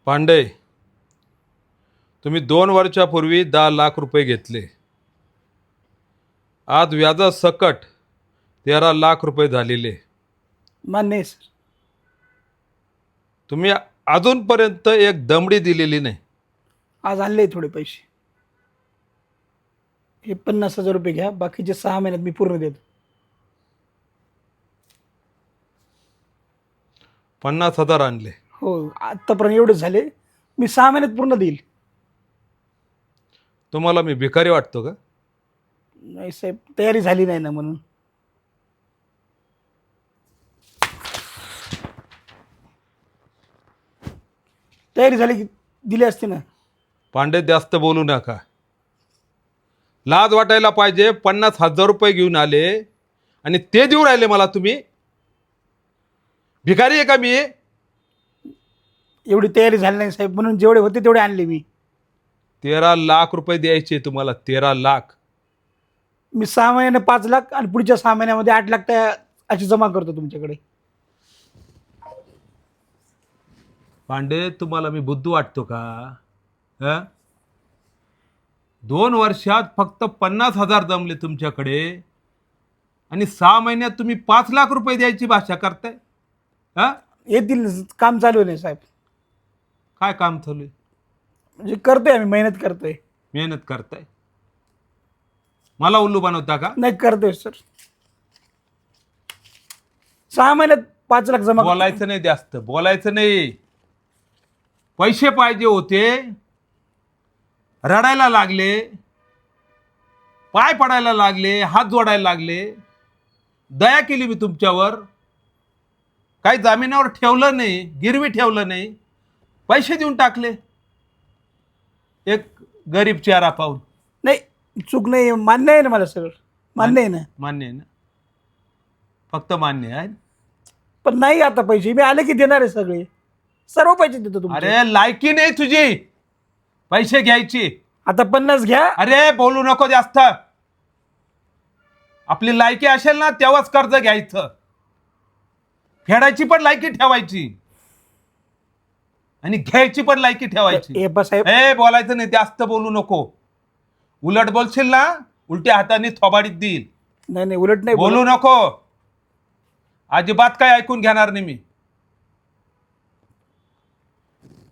पांडे, तुम्ही 2 वर्षापूर्वी 10 लाख रुपये घेतले. आज व्याजासकट 13 लाख रुपये झालेले. मान्य आहे सर. तुम्ही अजूनपर्यंत एक दमडी दिलेली नाही. आज आणले थोडे पैसे. हे 50,000 रुपये घ्या, बाकीचे 6 महिन्यात मी पूर्ण देतो. 50,000 आणले. हो, आत्तापर्यंत एवढेच झाले. मी 6 महिन्यात पूर्ण देईल. तुम्हाला मी भिकारी वाटतो का? नाही साहेब, तयारी झाली नाही ना म्हणून. तयारी झाली की दिली असते ना. पांडे, जास्त बोलू नका. लाज वाटायला पाहिजे. 50,000 रुपये घेऊन आले आणि ते देऊ राहिले मला तुम्ही. भिकारी आहे का मी? एवढी तयारी झाली नाही साहेब, म्हणून जेवढे होते तेवढे आणले मी. 13 लाख रुपये द्यायचे तुम्हाला. 13 लाख. मी 6 महिन्याने 5 लाख आणि पुढच्या 6 महिन्यामध्ये 8 लाख त्या अशी जमा करतो तुमच्याकडे. पांडे, तुम्हाला मी बुद्धू वाटतो का? 2 वर्षात फक्त 50,000 जमले तुमच्याकडे आणि 6 महिन्यात तुम्ही 5 लाख रुपये द्यायची भाषा करताय. येतील, काम चालू नाही साहेब. काय काम चालू आहे? म्हणजे करतोय, आम्ही मेहनत करतोय. मेहनत करताय. मला उल्लू बनवता का? नाही, करतोय सर. 6 महिन्यात 5 लाख जमा. बोलायचं नाही, जास्त बोलायचं नाही. पैसे पाहिजे होते. रडायला लागले, पाय पडायला लागले, हात जोडायला लागले. दया केली मी तुमच्यावर. काही जामिनावर ठेवलं नाही, गिरवी ठेवलं नाही. पैसे देऊन टाकले एक गरीब चेहरा पाहून. नाही, चूक नाही, मान्य आहे ना मला सर. मान्य आहे ना. मान्य आहे ना? फक्त मान्य आहे. पण नाही, आता पैसे मी आले की देणार आहे सगळे. सर्व पैसे देतो तुमचे. अरे, लायकी नाही तुझी पैसे घ्यायची. आता 50 घ्या. अरे, बोलू नको जास्त. आपली लायकी असेल ना तेव्हाच कर्ज घ्यायचं. फेडायची पण लायकी ठेवायची आणि घ्यायची पण लायकी ठेवायची. ए बस साहेब. ए, बोलायचं नाही, जास्त बोलू नको. उलट बोलशील ना, उलट्या हाताने थोबाडीत देईल. नाही नाही, उलट नाही बोलू नको. अजिबात काय ऐकून घेणार नाही मी.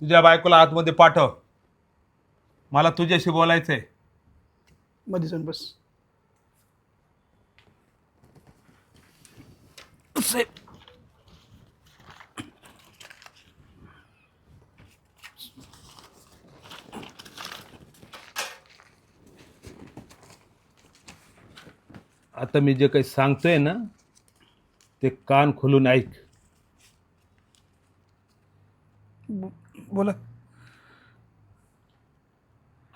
तुझ्या बायकोला आतमध्ये पाठव. मला तुझ्याशी बोलायचंय. मध्ये जाऊन बस साहेब. आता मी जे काही सांगतोय ना ते कान खोलून ऐक. बोला.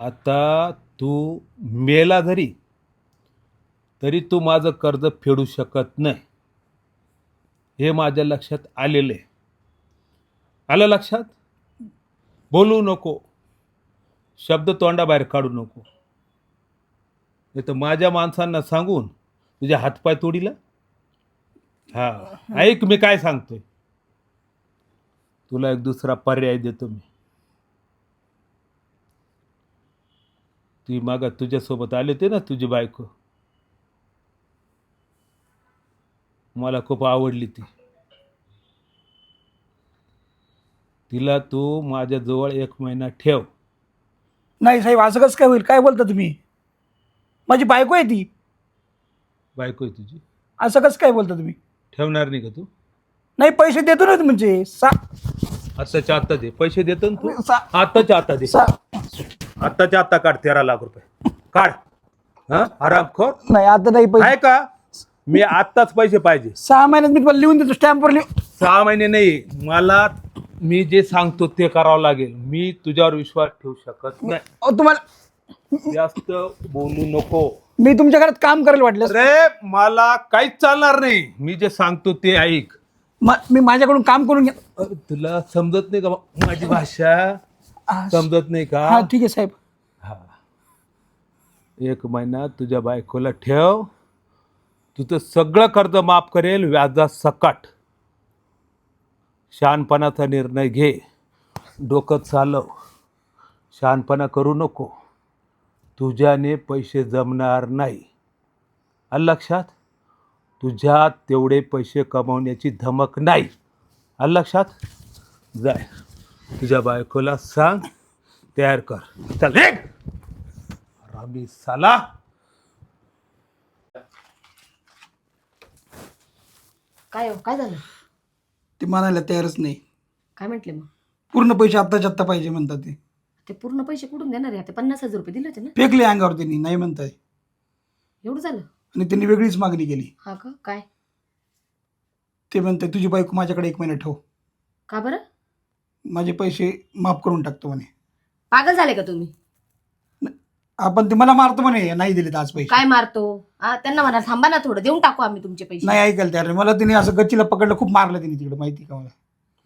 आता तू मेला तरी तू माझं कर्ज फेडू शकत नाही. हे माझ्या लक्षात आलेलं आहे. आलं लक्षात? बोलू नको, शब्द तोंडाबाहेर काढू नको. नाही तर माझ्या माणसांना सांगून तुझे हातपाय तोडीला. हा, ऐक मी काय सांगतोय. तुला एक दुसरा पर्याय देतो मी. ती मागा तुझ्यासोबत आले होते ना, तुझी बायको. मला खूप आवडली ती. तिला तू माझ्याजवळ 1 महिना ठेव. नाही साहेब, असं कसं काय होईल? काय बोलता तुम्ही? माझी बायको आहे ती. बायको आहे तुझी? असं कसं काय बोलता तुम्ही? ठेवणार नाही का तू? नाही, पैसे देतो ना म्हणजे आत्ताच्या आत्ता दे. पैसे देतो ना तू? आत्ताच्या आत्ता दे. आत्ताच्या आत्ता काढ 13 लाख रुपये. काढ. हरामखोर. नाही, आता नाही पैसे. आहे का? मी आत्ताच पैसे पाहिजे. 6 महिन्यात मी तुम्हाला लिहून देतो, स्टॅम्पवर लिहून. 6 महिने नाही. मला मी जे सांगतो ते करावं लागेल. मी तुझ्यावर विश्वास ठेवू शकत नाही. तुम्हाला जास्त बोलू नको. मी तुमच्या घरात काम करायला वाटलं. अरे, मला काहीच चालणार नाही. मी जे सांगतो ते ऐक. मी माझ्याकडून काम करून घ्या. तुला समजत नाही का माझी भाषा? समजत नाही का? हा, ठीक आहे साहेब. हा, 1 महिना तुझ्या बायकोला ठेव. तुझं सगळं कर्ज माफ करेल व्याजा सकट. शहाणपणाचा निर्णय घे. डोकं चालव, शहाणपणा करू नको. तुझ्याने पैसे जमणार नाही. आलं लक्षात? तुझ्यात तेवढे पैसे कमावण्याची धमक नाही. आलं लक्षात? जाय तुझ्या बायकोला सांग, तयार कर. चल रे रामी साला. काय हो, काय झालं? ते म्हणायला तयारच नाही. काय म्हटले मग? पूर्ण पैसे आत्ताच्या आत्ता पाहिजे म्हणतात ते. ते पूर्ण पैसे कुठून देणार आहे? ते 50,000 रुपये दिले होते ना. फेकले अंगावर त्यांनी, नाही म्हणताय. एवढं झालं? आणि त्यांनी वेगळीच मागणी केली. हा का? काय? ते म्हणते तुझी बायको माझ्याकडे 1 महिना ठेव, का बरं? माझे पैसे माफ करून टाकतो म्हणे. पागल झाले का तुम्ही? आपण ते मला मारतो म्हणे नाही दिले तर आज पैसे. काय मारतो? त्यांना म्हणा थांबा ना, थोडं देऊन टाकू आम्ही तुमचे पैसे. नाही ऐकायला तयार नाही. मला तिने असं गच्चीला पकडलं, खूप मारलं तिने तिकडे, माहिती का मला.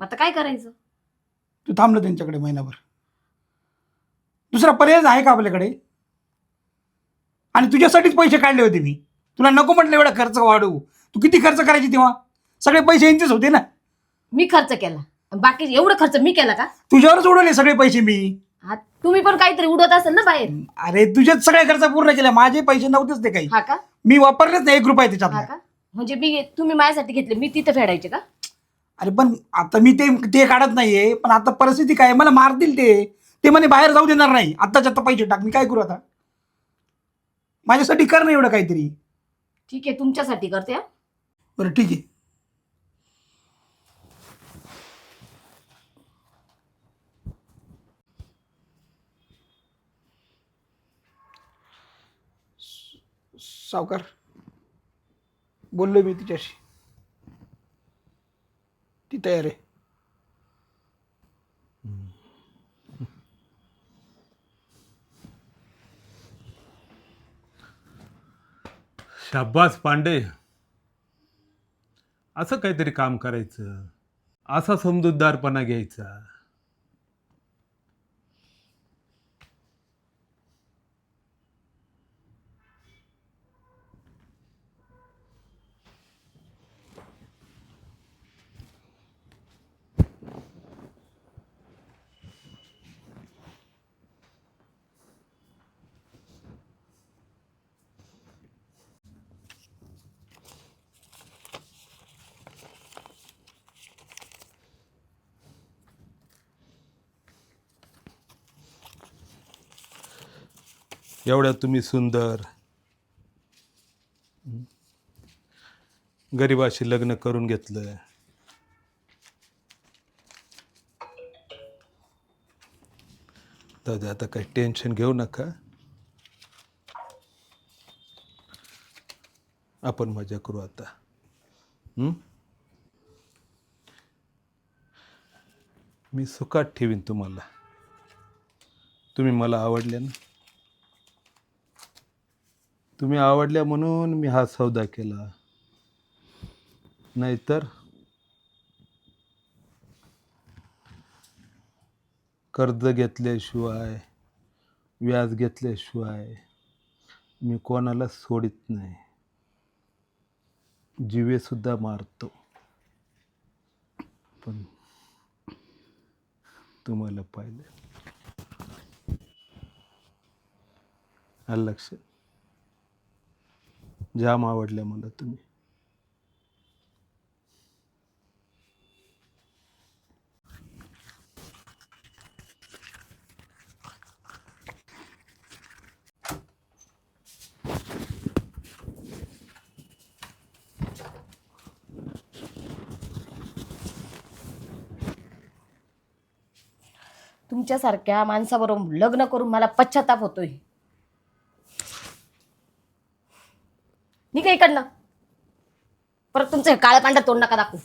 मग आता काय करायचं? तू थांबलं त्यांच्याकडे महिनाभर. दुसरा पर्याय आहे का आपल्याकडे? आणि तुझ्यासाठीच पैसे काढले होते मी. तुला नको म्हटलं एवढा खर्च वाढवू. तू किती खर्च करायची तेव्हा? सगळे पैसे यांचेच होते ना. मी खर्च केला, बाकी एवढं खर्च मी केला का? तुझ्यावरच उडवले सगळे पैसे मी. तुम्ही पण काहीतरी उडवत असेल ना बाहेर. अरे तुझेच सगळे खर्च पूर्ण केले, माझे पैसे नव्हतेच ते काही. हा का? मी वापरलेच नाही 1 रुपया हा त्याच्यात. का? म्हणजे तुम्ही माझ्यासाठी घेतले, मी तिथं फेडायचे का? अरे पण आता मी ते काढत नाहीये. पण आता परिस्थिती काय, मला मारतील ते म्हणे बाहेर जाऊ देणार नाही. आत्ताच्या आत्ता पैसे टाक. मी काय करू आता? माझ्यासाठी कर ना एवढं काहीतरी. ठीक आहे, तुमच्यासाठी करते. हा, बरं ठीक आहे. सावकार, बोललो मी तिच्याशी, ती तयार आहे. शाब्बास पांडे, असं काहीतरी काम करायचं, असा समजूतदारपणा घ्यायचा. एवढ्या तुम्ही सुंदर गरिबाशी लग्न करून घेतलं. दादा आता काही टेन्शन घेऊ नका, आपण मजा करू आता. मी सुखात ठेवीन तुम्हाला. तुम्ही मला आवडले ना. तुम्ही आवडल्या म्हणून मी हा सौदा केला, नाहीतर कर्ज घेतल्याशिवाय, व्याज घेतल्याशिवाय मी कोणाला सोडित नाही. जीवे सुद्धा मारतो. पण तुम्हाला पाहिलं, आलं लक्षात? जाम आवडल्या मला तुम्ही. तुमच्यासारख्या माणसाबरोबर लग्न करून मला पश्चाताप होतोय. निघा इकडनं. परत तुमचं काळ्या पांढऱ्या तोंड नका दाखवू.